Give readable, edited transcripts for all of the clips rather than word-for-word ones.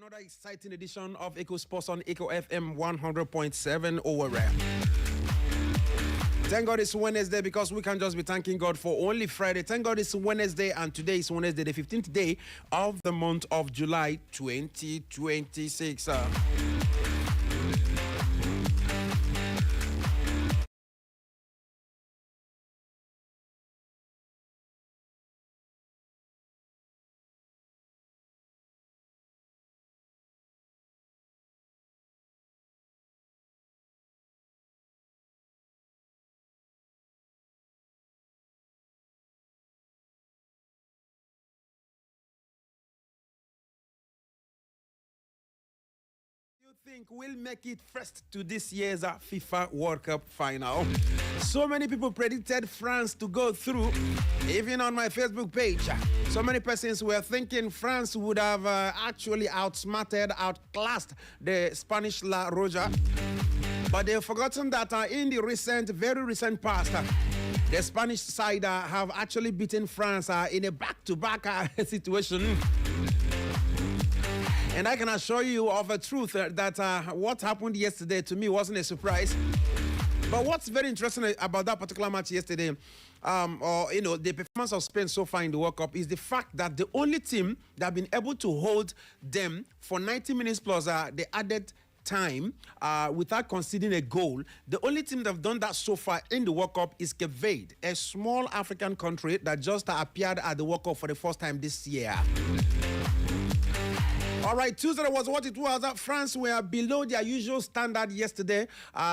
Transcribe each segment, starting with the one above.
another exciting edition of Echo Sports on Echo FM 100.7 Owerri. Thank God it's Wednesday because we can just be thanking God for only Friday. Thank God it's Wednesday, and today is Wednesday, the 15th day of the month of July 2026. You think we'll make it first to this year's FIFA World Cup final? So many people predicted France to go through, even on my Facebook page. So many persons were thinking France would have actually outsmarted, outclassed the Spanish La Roja. But they've forgotten that in the very recent past, the Spanish side have actually beaten France in a back-to-back situation. And I can assure you of a truth that what happened yesterday to me wasn't a surprise. But what's very interesting about that particular match yesterday, the performance of Spain so far in the World Cup, is the fact that the only team that have been able to hold them for 90 minutes plus the added time without conceding a goal, the only team that have done that so far in the World Cup is Cape Verde, a small African country that just appeared at the World Cup for the first time this year. All right, 2-0 was what it was. France were below their usual standard yesterday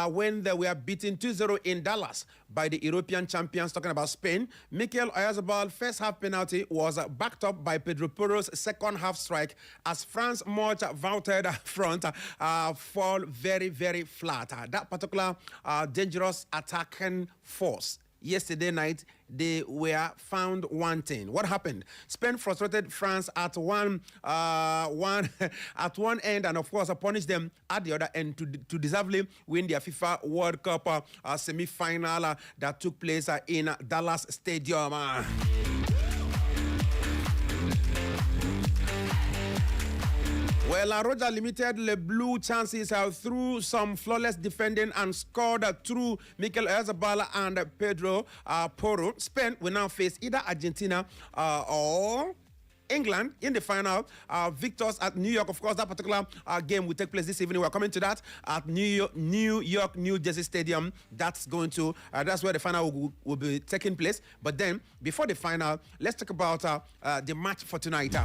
when they were beaten 2-0 in Dallas by the European champions, talking about Spain. Mikel Oyarzabal first half penalty was backed up by Pedro Porro's second half strike as France much vaulted front fall very, very flat. That particular dangerous attacking force yesterday night, they were found wanting. What happened? Spain frustrated France at one end, and of course punished them at the other end to deservedly win their FIFA World Cup semi-final that took place in Dallas Stadium. Well, La Roja limited Le Blue chances through some flawless defending and scored through Mikel Oyarzabal and Pedro Porro. Spain will now face either Argentina or England in the final. Victors at New York. Of course, that particular game will take place this evening. We're coming to that at New York, New Jersey Stadium. That's where the final will be taking place. But then, before the final, let's talk about the match for tonight.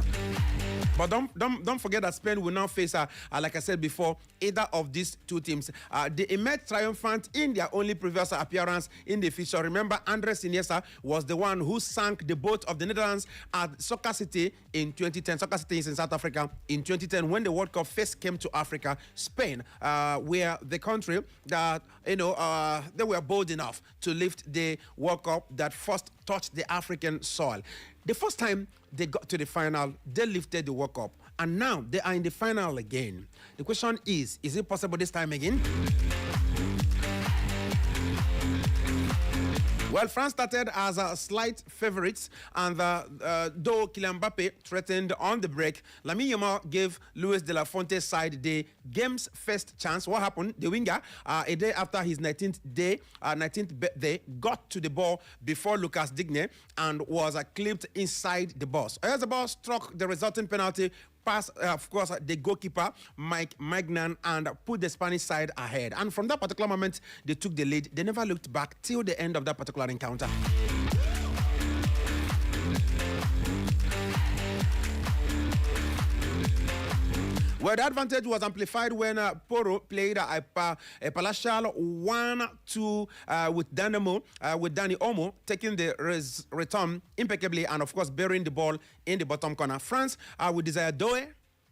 But don't forget that Spain will now face, like I said before, either of these two teams. They emerged triumphant in their only previous appearance in the fixture. Remember, Andres Iniesta was the one who sank the boat of the Netherlands at Soccer City in 2010. Soccer City is in South Africa. In 2010, when the World Cup first came to Africa, Spain were the country that, they were bold enough to lift the World Cup that first touched the African soil. The first time they got to the final, they lifted the World Cup. And now they are in the final again. The question is it possible this time again? Well, France started as slight favorites, and though Kylian Mbappe threatened on the break, Lamine Yamal gave Luis de la Fuente's side the game's first chance. What happened? The winger, a day after his 19th birthday, got to the ball before Lucas Digne and was clipped inside the box. Oyarzabal struck the resulting penalty pass, of course, the goalkeeper, Mike Magnan, and put the Spanish side ahead. And from that particular moment, they took the lead. They never looked back till the end of that particular encounter. Well, the advantage was amplified when Porro played a palatial 1-2 with Dani Olmo taking the return impeccably and, of course, burying the ball in the bottom corner. France, with Desire Doe,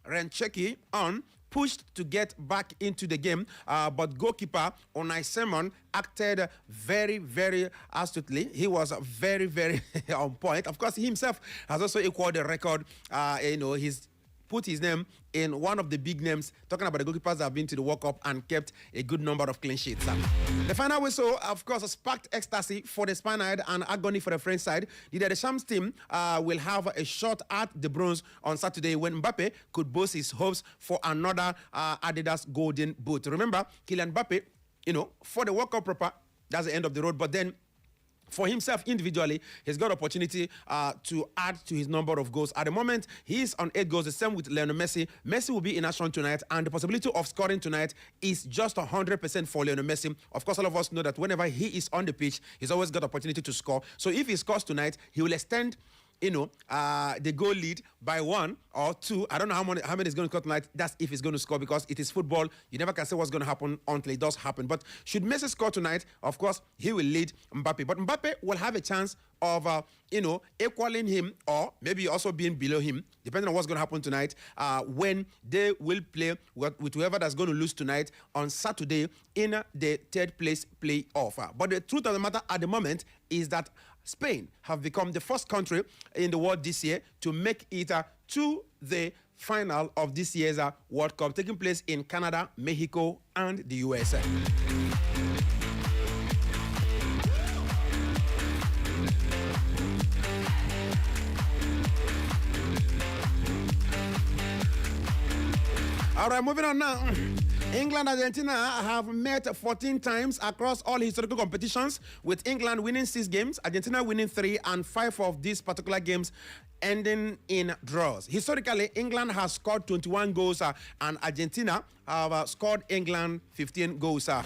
Rencheki on, pushed to get back into the game, but goalkeeper Unai Simon acted very, very astutely. He was very, very on point. Of course, he himself has also equaled the record. His put his name in one of the big names, talking about the goalkeepers that have been to the World Cup and kept a good number of clean sheets. The final whistle, of course, sparked ecstasy for the Spaniard and agony for the French side. The Deschamps team will have a shot at the bronze on Saturday when Mbappe could boast his hopes for another Adidas Golden Boot. Remember, Kylian Mbappe, for the World Cup proper, that's the end of the road, but then for himself individually, he's got opportunity to add to his number of goals. At the moment, he's on 8 goals, the same with Lionel Messi. Messi will be in action tonight, and the possibility of scoring tonight is just 100% for Lionel Messi. Of course, all of us know that whenever he is on the pitch, he's always got opportunity to score. So if he scores tonight, he will extend the goal lead by 1 or 2. I don't know how many he's going to score tonight. That's if he's going to score, because it is football. You never can say what's going to happen until it does happen. But should Messi score tonight, of course, he will lead Mbappe. But Mbappe will have a chance of, equaling him or maybe also being below him, depending on what's going to happen tonight, when they will play with whoever that's going to lose tonight on Saturday in the third place playoff. But the truth of the matter at the moment is that Spain have become the first country in the world this year to make it to the final of this year's World Cup, taking place in Canada, Mexico, and the USA. All right, moving on now. England and Argentina have met 14 times across all historical competitions, with England winning 6 games, Argentina winning 3, and 5 of these particular games ending in draws. Historically, England has scored 21 goals and Argentina have scored England 15 goals. Now,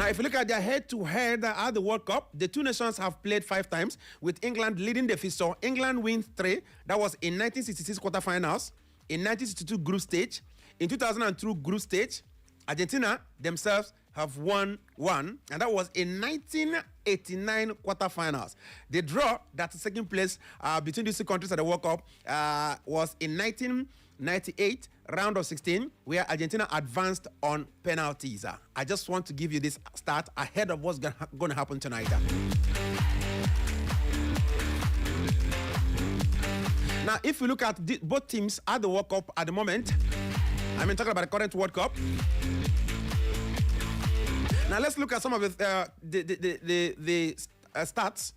if you look at their head-to-head at the World Cup, the two nations have played 5 times, with England leading the fixture. England wins 3. That was in 1966 quarterfinals, in 1962 group stage, in 2002 group stage. Argentina themselves have won 1, and that was in 1989 quarterfinals. The draw that's taking place between these two countries at the World Cup was in 1998 round of 16, where Argentina advanced on penalties. I just want to give you this start ahead of what's going to happen tonight. Now, if we look at both teams at the World Cup at the moment, talking about the current World Cup. Now, let's look at some of the stats,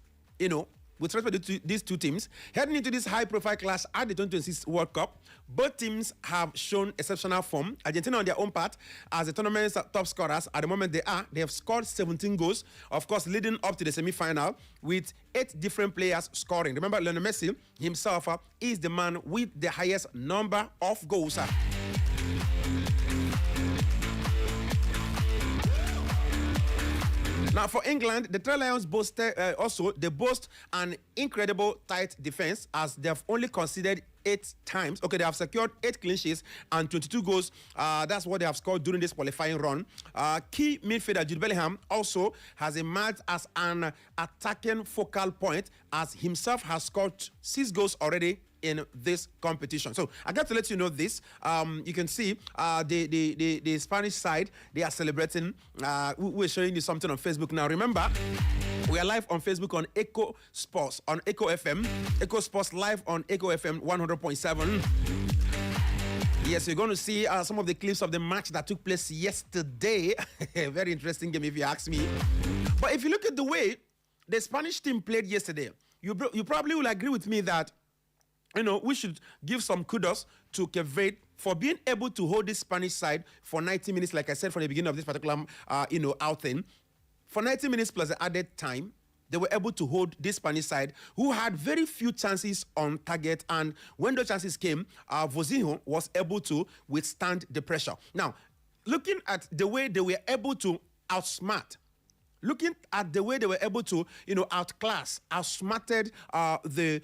with respect to these two teams. Heading into this high-profile clash at the 2026 World Cup, both teams have shown exceptional form. Argentina, on their own part, as the tournament's top scorers, at the moment they have scored 17 goals, of course, leading up to the semi-final, with 8 different players scoring. Remember, Lionel Messi himself is the man with the highest number of goals. Now, for England, the Three Lions boast an incredible tight defense, as they have only conceded 8 times. Okay, they have secured 8 clean sheets and 22 goals. That's what they have scored during this qualifying run. Key midfielder Jude Bellingham also has emerged as an attacking focal point, as himself has scored 6 goals already in this competition. So I got to let you know this. You can see the Spanish side, they are celebrating. We're showing you something on Facebook now. Remember, we are live on Facebook on Echo Sports, on Echo FM. Echo Sports live on Echo FM 100.7. Yes, you're going to see some of the clips of the match that took place yesterday. Very interesting game, if you ask me. But if you look at the way the Spanish team played yesterday, you probably will agree with me that we should give some kudos to Cape Verde for being able to hold this Spanish side for 90 minutes, like I said from the beginning of this particular, outing. For 90 minutes plus the added time, they were able to hold this Spanish side, who had very few chances on target. And when those chances came, Vozinho was able to withstand the pressure. Now, looking at the way they were able to outsmart, looking at the way they were able to, outsmarted the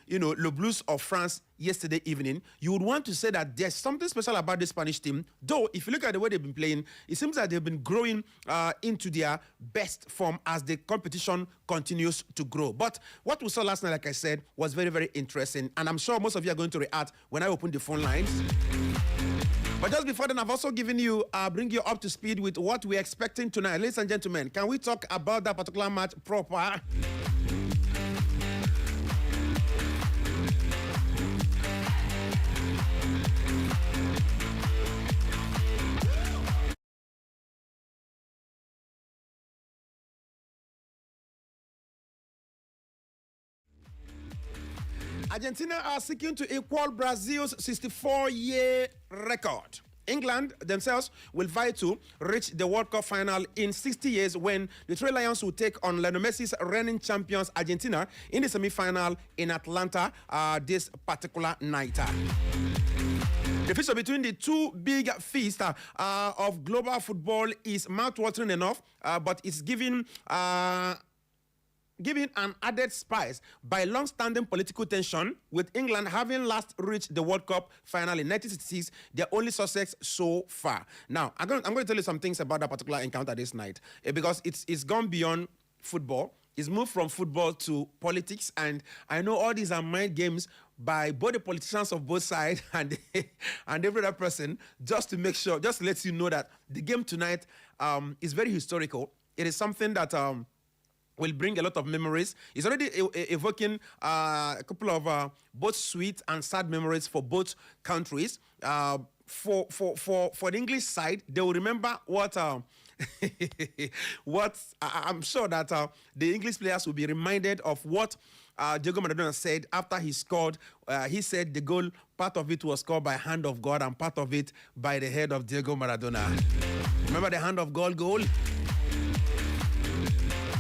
Le Blues of France yesterday evening, you would want to say that there's something special about the Spanish team. Though, if you look at the way they've been playing, it seems that they've been growing into their best form as the competition continues to grow. But what we saw last night, like I said, was very, very interesting. And I'm sure most of you are going to react when I open the phone lines. But just before then, I've also given you, bring you up to speed with what we're expecting tonight. Ladies and gentlemen, can we talk about that particular match proper? Argentina are seeking to equal Brazil's 64-year record. England themselves will vie to reach the World Cup final in 60 years when the Three Lions will take on Lionel Messi's reigning champions Argentina in the semi-final in Atlanta this particular night. The fixture between the two big feasts of global football is mouth-watering enough, but it's giving an added spice by long-standing political tension, with England having last reached the World Cup final in 1966, their only success so far. Now, I'm going to tell you some things about that particular encounter this night, because it's gone beyond football. It's moved from football to politics, and I know all these are mind games by both the politicians of both sides and every other person, just to make sure, just to let you know that the game tonight is very historical. It is something that will bring a lot of memories. It's already evoking a couple of both sweet and sad memories for both countries. For the English side, they will remember what I'm sure that the English players will be reminded of what Diego Maradona said after he scored. He said the goal, part of it was scored by hand of God and part of it by the head of Diego Maradona. Remember the hand of God goal?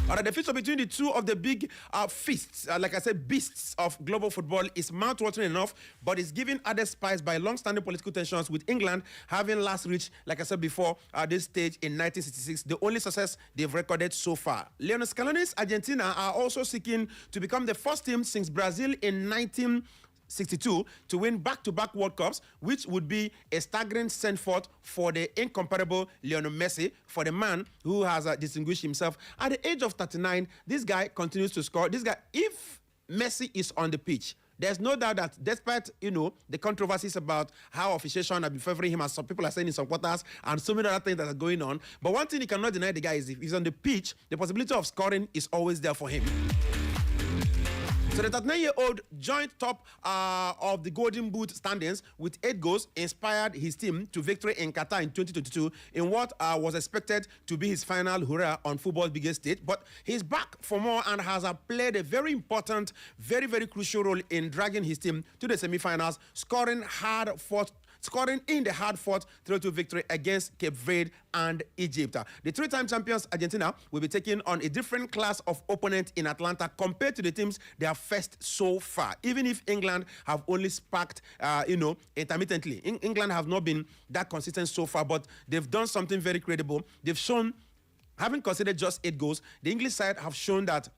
All right, the fixture between the two of the big feasts, like I said, beasts of global football, is mouth-watering enough, but it's giving added spice by long-standing political tensions, with England having last reached, like I said before, this stage in 1966, the only success they've recorded so far. Lionel Scaloni's Argentina are also seeking to become the first team since Brazil in 1962 to win back-to-back World Cups, which would be a staggering send-forth for the incomparable Lionel Messi, for the man who has distinguished himself. At the age of 39, this guy continues to score. This guy, if Messi is on the pitch, there's no doubt that despite, the controversies about how officiation have been favoring him, as some people are saying in some quarters, and so many other things that are going on, but one thing you cannot deny the guy is if he's on the pitch, the possibility of scoring is always there for him. So the 39-year-old joined top of the Golden Boot standings with 8 goals, inspired his team to victory in Qatar in 2022 in what was expected to be his final hurrah on football's biggest stage. But he's back for more and has played a very important, very, very crucial role in dragging his team to the semi-finals, scoring in the hard-fought 3-2 victory against Cape Verde and Egypt. The 3-time champions Argentina will be taking on a different class of opponent in Atlanta compared to the teams they have faced so far, even if England have only sparked, intermittently. England have not been that consistent so far, but they've done something very credible. They've shown, having considered just 8 goals, the English side have shown that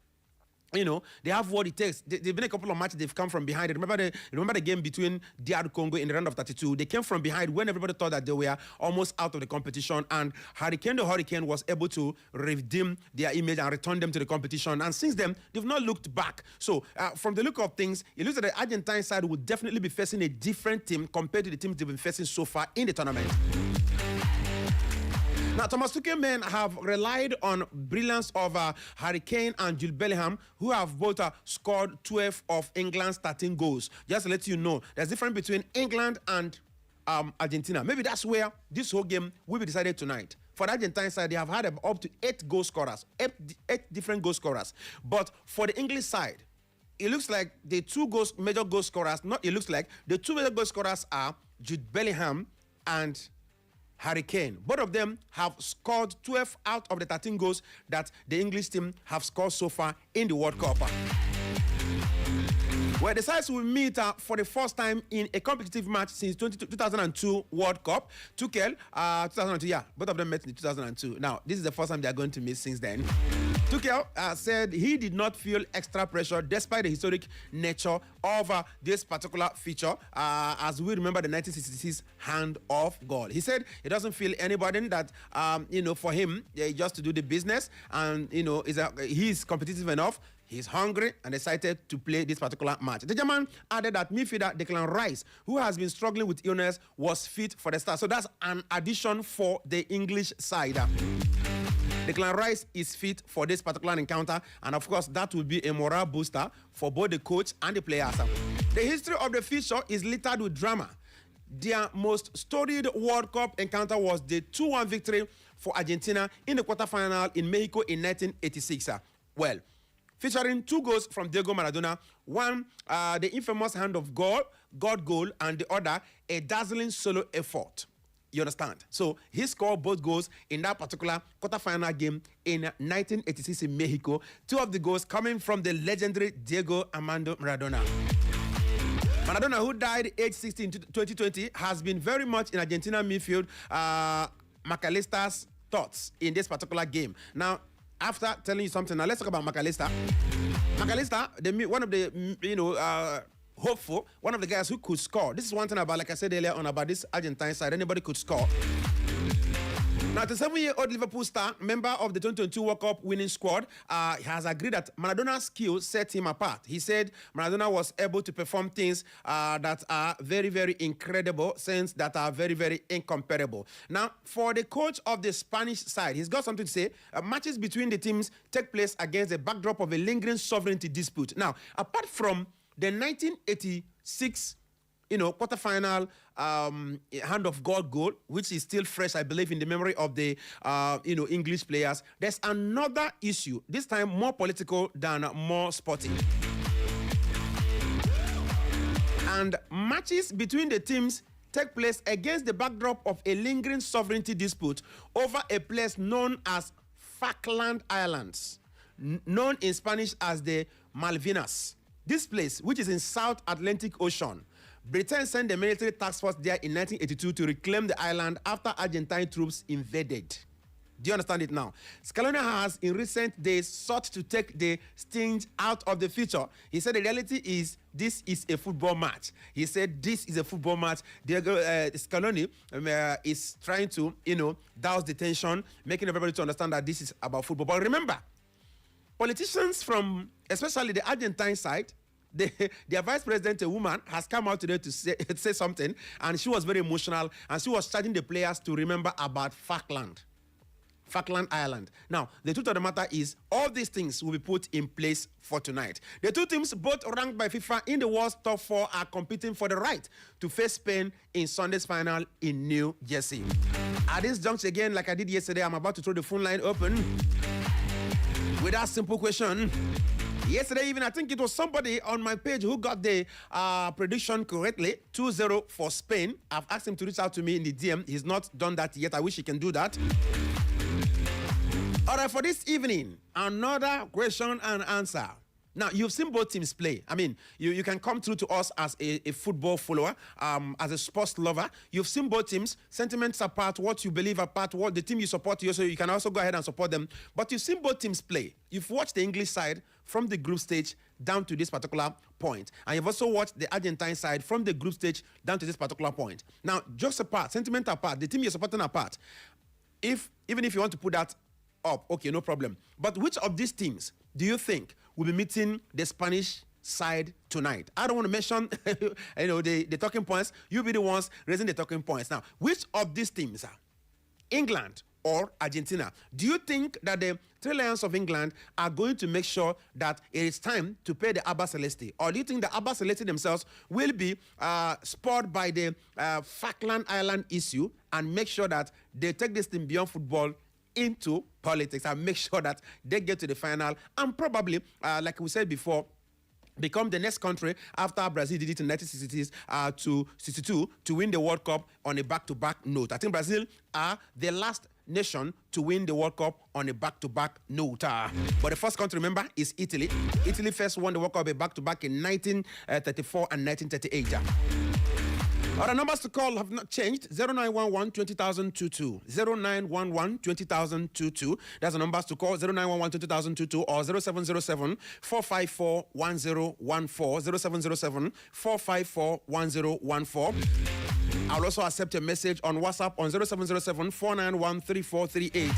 they have what it takes. They've been a couple of matches, they've come from behind. Remember the game between DR Congo in the round of 32? They came from behind when everybody thought that they were almost out of the competition, and the Hurricane was able to redeem their image and return them to the competition. And since then, they've not looked back. So, from the look of things, it looks like the Argentine side will definitely be facing a different team compared to the teams they've been facing so far in the tournament. Now, Thomas Tuchel men have relied on brilliance of Harry Kane and Jude Bellingham, who have both scored 12 of England's 13 goals. Just to let you know, there's a difference between England and Argentina. Maybe that's where this whole game will be decided tonight. For the Argentine side, they have had up to 8 goal scorers, 8 different goal scorers. But for the English side, it looks like the two major goal scorers, the two major goal scorers are Jude Bellingham and Harry Kane. Both of them have scored 12 out of the 13 goals that the English team have scored so far in the World Cup. Where the sides will meet for the first time in a competitive match since 2002 World Cup. Tuchel, 2002, yeah, both of them met in 2002. Now, this is the first time they are going to meet since then. Tuchel said he did not feel extra pressure despite the historic nature of this particular feature, as we remember the 1966 hand of God. He said he doesn't feel any burden, that, for him, just to do the business, and, he's competitive enough. He's hungry and excited to play this particular match. The German added that midfielder Declan Rice, who has been struggling with illness, was fit for the start. So that's an addition for the English side. Declan Rice is fit for this particular encounter, and of course, that will be a morale booster for both the coach and the players. The history of the fixture is littered with drama. Their most storied World Cup encounter was the 2-1 victory for Argentina in the quarterfinal in Mexico in 1986. Well, featuring 2 goals from Diego Maradona, one the infamous hand of God goal, and the other a dazzling solo effort. You understand? So he scored both goals in that particular quarterfinal game in 1986 in Mexico. 2 of the goals coming from the legendary Diego Armando Maradona. Maradona, who died age 16 in 2020, has been very much in Argentina midfield McAllister's thoughts in this particular game. Now, after telling you something, now let's talk about McAllister. McAllister, one of the hopeful, one of the guys who could score. This is one thing about, like I said earlier on, about this Argentine side. Anybody could score. Now, the 7-year-old Liverpool star, member of the 2022 World Cup winning squad, has agreed that Maradona's skills set him apart. He said Maradona was able to perform things that are very, very incredible, things that are very, very incomparable. Now, for the coach of the Spanish side, he's got something to say. Matches between the teams take place against the backdrop of a lingering sovereignty dispute. Now, apart from the 1986 quarterfinal hand of God goal, which is still fresh, I believe, in the memory of the English players, there's another issue, this time more political than more sporting. And matches between the teams take place against the backdrop of a lingering sovereignty dispute over a place known as Falkland Islands, known in Spanish as the Malvinas. This place, which is in South Atlantic Ocean, Britain sent the military task force there in 1982 to reclaim the island after Argentine troops invaded. Do you understand it now? Scaloni has, in recent days, sought to take the sting out of the future. He said the reality is this is a football match. He said this is a football match. Scaloni is trying to, douse the tension, making everybody to understand that this is about football. But remember, politicians from, especially the Argentine side, their vice president, a woman, has come out today to say something, and she was very emotional, and she was charging the players to remember about Falkland Island. Now, the truth of the matter is, all these things will be put in place for tonight. The 2 teams, both ranked by FIFA in the world's top 4, are competing for the right to face Spain in Sunday's final in New Jersey. At this juncture, again, like I did yesterday, I'm about to throw the phone line open with that simple question. Yesterday even, I think it was somebody on my page who got the prediction correctly, 2-0 for Spain. I've asked him to reach out to me in the DM. He's not done that yet. I wish he can do that. All right, for this evening, another question and answer. Now, you've seen both teams play. I mean, you can come through to us as a football follower, as a sports lover. You've seen both teams, sentiments apart, what you believe apart, what the team you support, so you can also go ahead and support them. But you've seen both teams play. You've watched the English side from the group stage down to this particular point. And you've also watched the Argentine side from the group stage down to this particular point. Now, just apart, sentiment apart, the team you're supporting apart, even if you want to put that up, okay, no problem. But which of these teams do you think will be meeting the Spanish side tonight? I don't want to mention the talking points. You'll be the ones raising the talking points. Now, which of these teams are England or Argentina? Do you think that the 3 Lions of England are going to make sure that it is time to pay the Abba Celeste? Or do you think the Abba Celeste themselves will be spurred by the Falkland Island issue and make sure that they take this thing beyond football into politics and make sure that they get to the final and probably, like we said before, become the next country after Brazil did it in 1960s to 62 to win the World Cup on a back-to-back note? I think Brazil are the last nation to win the World Cup on a back-to-back note. But the first country, remember, is Italy. Italy first won the World Cup back-to-back in 1934 and 1938. Our numbers to call have not changed. 0911 20022. 0911 20022. That's the numbers to call. 0911 20022 or 0707 454 1014. 0707 454 1014. I'll also accept a message on WhatsApp on 0707 491 3438.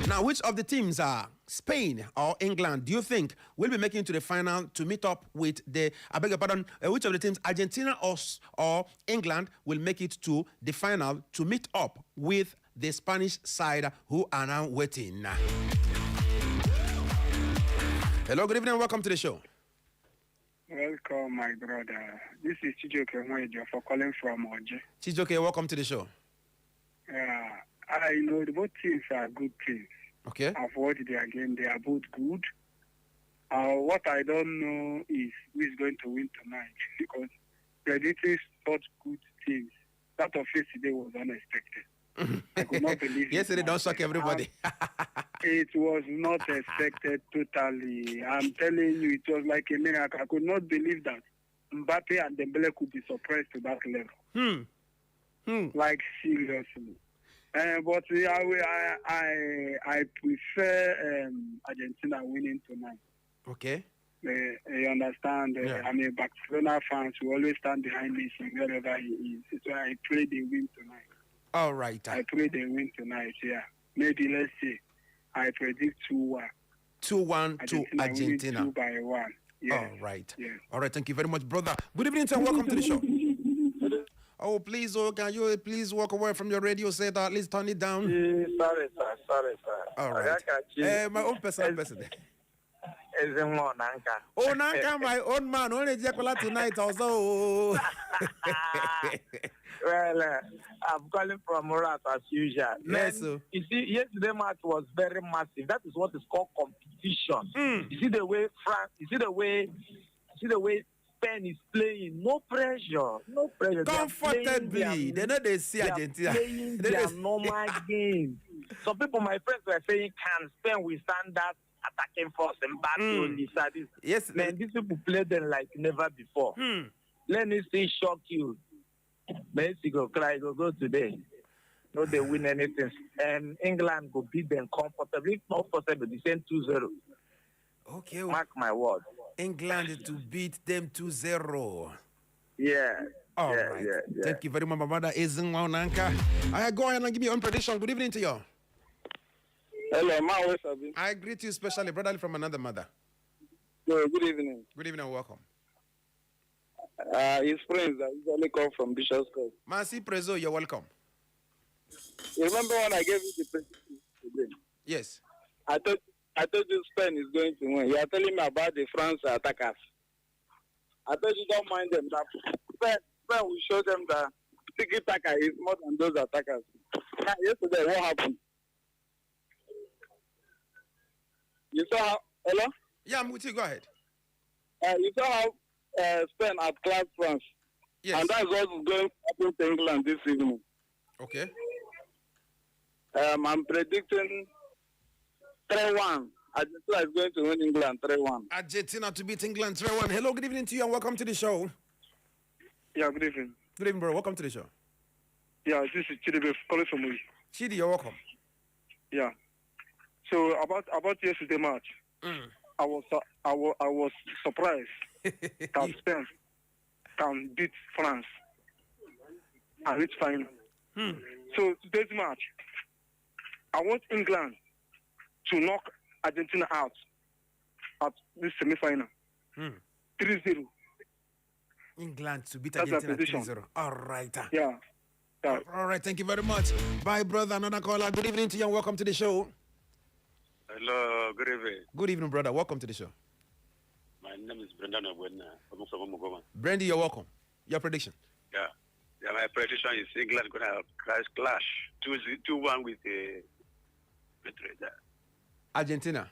Now, which of the teams are Spain or England do you think will be making it to the final to meet up with the, I beg your pardon, which of the teams, Argentina or England, will make it to the final to meet up with the Spanish side who are now waiting? Hello, good evening, welcome to the show. Welcome, my brother. This is Chijoke Nwaejo for calling from Oje. Chijoke, welcome to the show. I know both teams are good teams. Okay. I've watched their game. They are both good. What I don't know is who is going to win tonight because predicting such good teams, that of yesterday was unexpected. I could not believe it. Yesterday don't shock everybody. It was not expected totally. I'm telling you, it was like a miracle. I could not believe that Mbappe and Dembele could be surprised to that level. Like seriously. But I prefer Argentina winning tonight. Okay. You understand? I'm a Barcelona fan, so always stand behind Messi wherever he is. So I pray they win tonight. All right. I pray they win tonight, yeah. Maybe, let's say, I predict 2-1. 2-1 to Argentina. 2-1. Yes. All right. Yes. All right. Thank you very much, brother. Good evening, sir. Welcome to the show. Oh, please, can you please walk away from your radio set or at least turn it down? Sorry, sir. All right. My own person. Oh, Nanka, my own man. Only Jacola tonight also. Well, I'm calling from Murat as usual. Yes, sir. You see, yesterday match was very massive. That is what is called competition. You see the way Spain is playing. No pressure. Comfortably. They know they see Argentina. Playing their normal game. Some people, my friends, were saying, can Spain withstand that attacking force and back to Yes. Man, these people play them like never before. Let me see shock you. Mexico cry go today. No, they win anything. And England will beat them comfortably. If not possible, the same 2-0. Okay. Mark my word. England to beat them 2-0. Yeah. All right. Thank you very much, my brother. Nanka. I go ahead and give me your own prediction. Good evening to you. Hello, I greet you especially, brother, from another mother. Good evening. Good evening and welcome. His friends that usually come from Bishop's Court. Mercy Prezo, you're welcome. You remember when I gave you the prediction today? Yes. I told you Spain is going to win. You are telling me about the France attackers. I told you don't mind them. That Spain will show them that tiki taka is more than those attackers. Yesterday, what happened? You saw how? Hello? Yeah, I'm with you. Go ahead. You saw how Spain outclassed France. Yes. And that's what's going to happen to England this evening. Okay. I'm predicting 3-1. Argentina is going to win England 3-1. Argentina to beat England 3-1. Hello, good evening to you and welcome to the show. Yeah, good evening. Good evening, bro. Welcome to the show. Yeah, this is Chidi calling from me. Chidi, you're welcome. Yeah. So about yesterday's match, I was surprised that Spain can beat France and reach final. So today's match, I want England to knock Argentina out at this semi-final. 3-0. England to beat That's Argentina 3-0. All right. Yeah. All right. Thank you very much. Bye, brother. Another caller. Good evening to you and welcome to the show. Hello, good evening. Good evening, brother. Welcome to the show. My name is Brendan Ogwena from Mugoma. Brandy, you're welcome. Your prediction? Yeah, my prediction is England going to clash 2-1 with the victories. Argentina.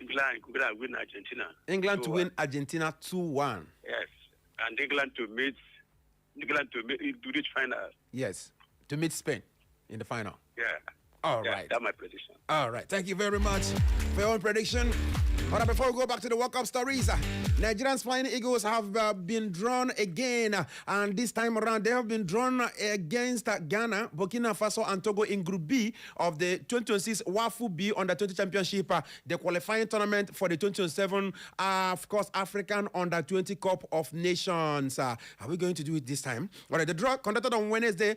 England going to win Argentina. England to win Argentina 2-1. Yes, and England to reach final. Yes, to meet Spain in the final. Yeah. All right. That's my prediction. All right. Thank you very much for your own prediction. All right, before we go back to the World Cup stories, Nigeria's Flying Eagles have been drawn again. And this time around, they have been drawn against Ghana, Burkina Faso, and Togo in Group B of the 2026 WAFU B Under-20 Championship, the qualifying tournament for the 2027, of course, African Under-20 Cup of Nations. Are we going to do it this time? All right, the draw conducted on Wednesday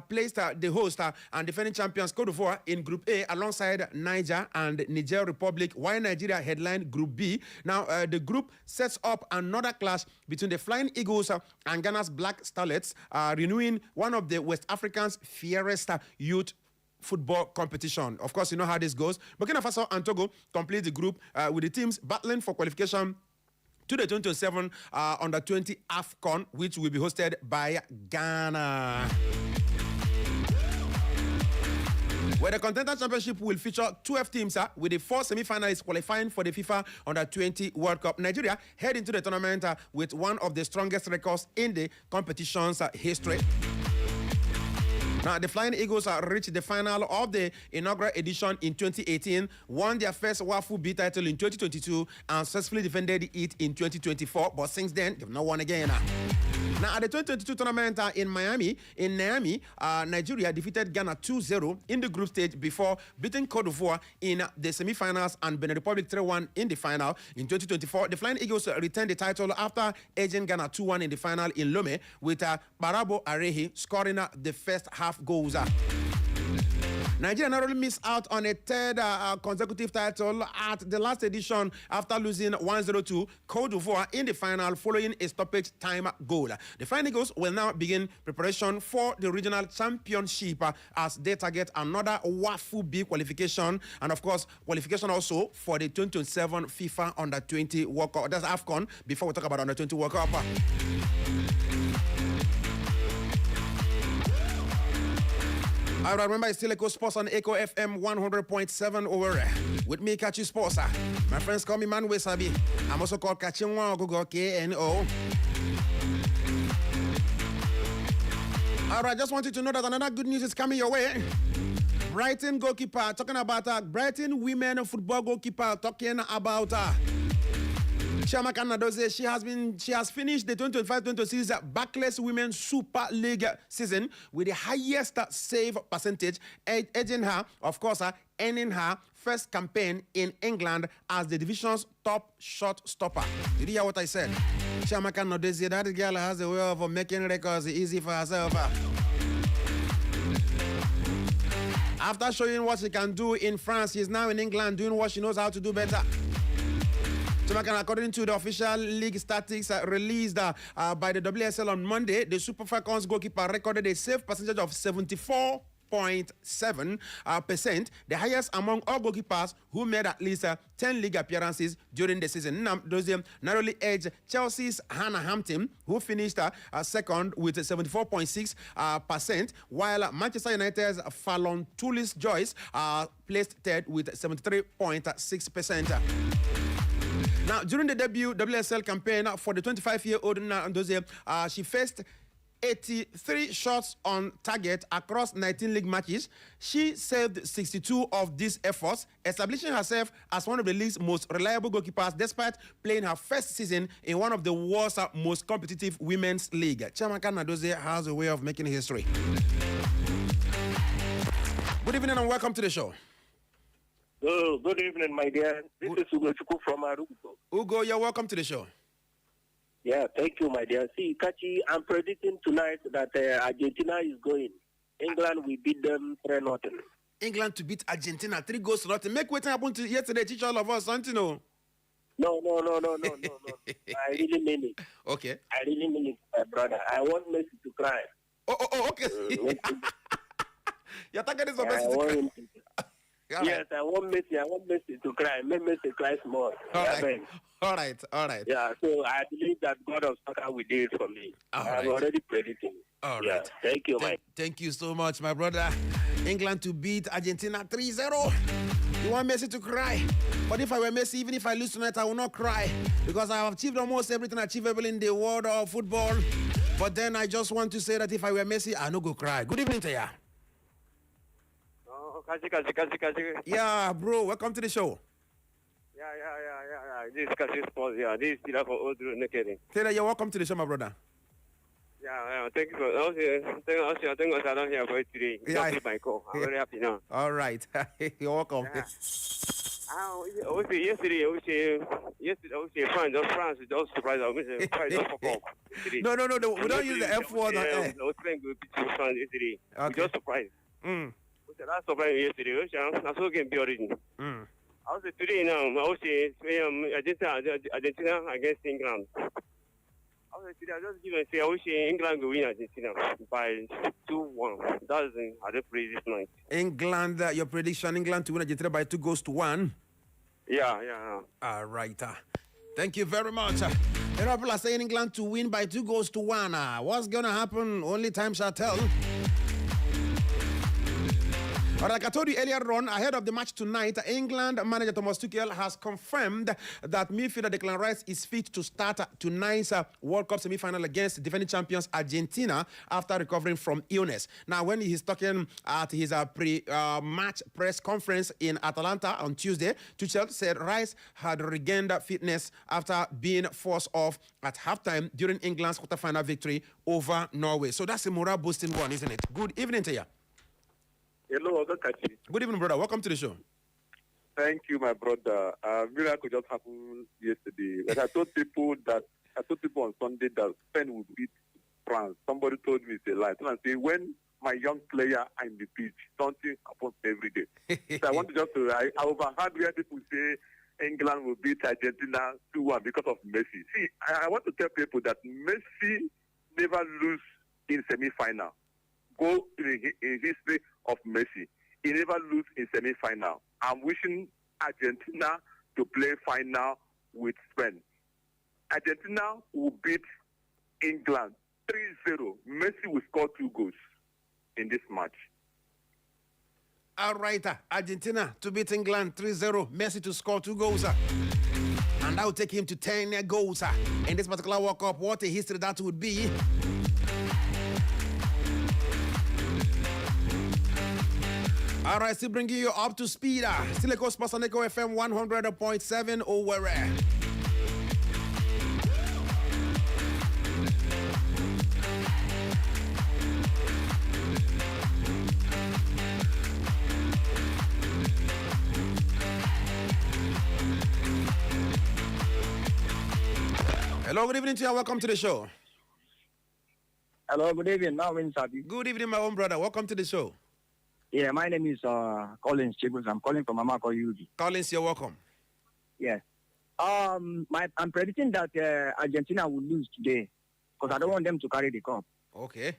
placed the host and defending champions Côte d'Ivoire in Group A alongside Niger and Niger Republic, while Nigeria headlined Group B. Now, the group sets up another clash between the Flying Eagles and Ghana's Black Starlets, renewing one of the West Africa's fiercest youth football competition. Of course, you know how this goes. Burkina Faso and Togo complete the group with the teams battling for qualification to the 2027 Under-20 AFCON, which will be hosted by Ghana. Where the Continental Championship will feature 12 teams with the 4 semi-finalists qualifying for the FIFA Under-20 World Cup. Nigeria head into the tournament with one of the strongest records in the competition's history. Now, the Flying Eagles reached the final of the inaugural edition in 2018, won their first WAFU B title in 2022, and successfully defended it in 2024. But since then, they've not won again. Now, at the 2022 tournament in Niamey, Nigeria defeated Ghana 2-0 in the group stage before beating Cote d'Ivoire in the semi-finals and Benin Republic 3-1 in the final. In 2024, the Flying Eagles retained the title after edging Ghana 2-1 in the final in Lome, with Barabo Arehi scoring the first half goals. Nigeria not only missed out on a third consecutive title at the last edition after losing 1-0 to Cote d'Ivoire in the final following a stoppage time goal. The Flying Eagles will now begin preparation for the regional championship as they target another WAFU B qualification and, of course, qualification also for the 2027 FIFA Under-20 World Cup. That's AFCON before we talk about Under-20 World Cup. All right, remember, it's still Echo Sports on Echo FM 100.7 over with me, Kachi Sports. My friends call me Man Wesabi. I'm also called Kachinwa Ogogo KNO. All right, just want you to know that another good news is coming your way. Brighton goalkeeper, talking about Brighton women football goalkeeper, talking about Chiamaka Nnadozie. She has finished the 2025-2026 Barclays Women's Super League season with the highest save percentage, edging her, of course, earning her first campaign in England as the division's top shot stopper. Did you hear what I said? Chiamaka Nnadozie, that girl has a way of making records easy for herself. After showing what she can do in France, she's now in England doing what she knows how to do better. According to the official league statistics released by the WSL on Monday, the Super Falcons goalkeeper recorded a save percentage of 74.7%, the highest among all goalkeepers who made at least 10 league appearances during the season. Nnadozie narrowly edged Chelsea's Hannah Hampton, who finished second with 74.6%, while Manchester United's Fallon Tullis-Joyce placed third with 73.6%. Now, during the debut WSL campaign for the 25-year-old Nnadozie, she faced 83 shots on target across 19 league matches. She saved 62 of these efforts, establishing herself as one of the league's most reliable goalkeepers despite playing her first season in one of the world's most competitive women's league. Chiamaka Nnadozie has a way of making history. Good evening and welcome to the show. Oh, good evening, my dear. This is Ugo Chuku from Arugo. Ugo, you're welcome to the show. Yeah, thank you, my dear. See, Kachi, I'm predicting tonight that Argentina is going. England will beat them 3-0. England to beat Argentina 3-0. Make what happened to yesterday. Teach all of us something, no? No. I really mean it. Okay. I really mean it, my brother. I want Messi to cry. Oh, okay. You're talking this for Messi to cry. Yes, I want Messi to cry. Make Messi cry small. All right. Yeah, so I believe that God of soccer will do it for me. I'm already predicting. All right. Yeah, thank you, Mike. Thank you so much, my brother. England to beat Argentina 3-0. You want Messi to cry? But if I were Messi, even if I lose tonight, I will not cry because I have achieved almost everything achievable in the world of football. But then I just want to say that if I were Messi, I no go cry. Good evening to you. Kachi. Yeah, bro, welcome to the show. Yeah. This is Kachi Sports. Yeah, this is Tila for Odru Nekeri. Taylor, you're welcome to the show, my brother. Yeah, thank you for thank you for down here for today. Yeah, Just my call. I'm very happy now. All right. You're welcome. Yeah. Yesterday, France just surprised us. No, we don't use the F word. I was playing with France yesterday. Okay. We just surprised. That's surprise yesterday. I saw game building. I was today now. I was Argentina against England. I just give and say I wish England will win Argentina by 2-1. That's how they play this night. England, your prediction, England to win Argentina by 2-1. Yeah. All right. Thank you very much. The people are saying England to win by 2-1. What's going to happen? Only time shall tell. But like I told you earlier on, ahead of the match tonight, England manager Thomas Tuchel has confirmed that midfielder Declan Rice is fit to start tonight's World Cup semi-final against defending champions Argentina after recovering from illness. Now, when he's talking at his pre-match press conference in Atlanta on Tuesday, Tuchel said Rice had regained fitness after being forced off at halftime during England's quarter-final victory over Norway. So that's a morale-boosting one, isn't it? Good evening to you. Hello, Kachi. Good evening, brother. Welcome to the show. Thank you, my brother. Miracle just happened yesterday. But I told people on Sunday that Spain would beat France. Somebody told me it's a lie. So I say, when my young player are in the pitch, something happens every day. So I want to I overheard where people say England will beat Argentina 2-1 because of Messi. See, I want to tell people that Messi never lose in semi-final. Go in history of Messi. He never lose in semi-final. I'm wishing Argentina to play final with Spain. Argentina will beat England 3-0. Messi will score 2 goals in this match. All right, Argentina to beat England 3-0. Messi to score 2 goals. And that will take him to 10 goals in this particular World Cup. What a history that would be. All right, still bringing you up to speed. Still a Sports on Echo FM 100.7 Owerri. Hello, good evening to you. Welcome to the show. Hello, good evening. Good evening, my own brother. Welcome to the show. Yeah, my name is Collins Chibus. I'm calling from Amako UD. Collins, you're welcome. Yes. I'm predicting that Argentina will lose today because I don't want them to carry the cup. Okay.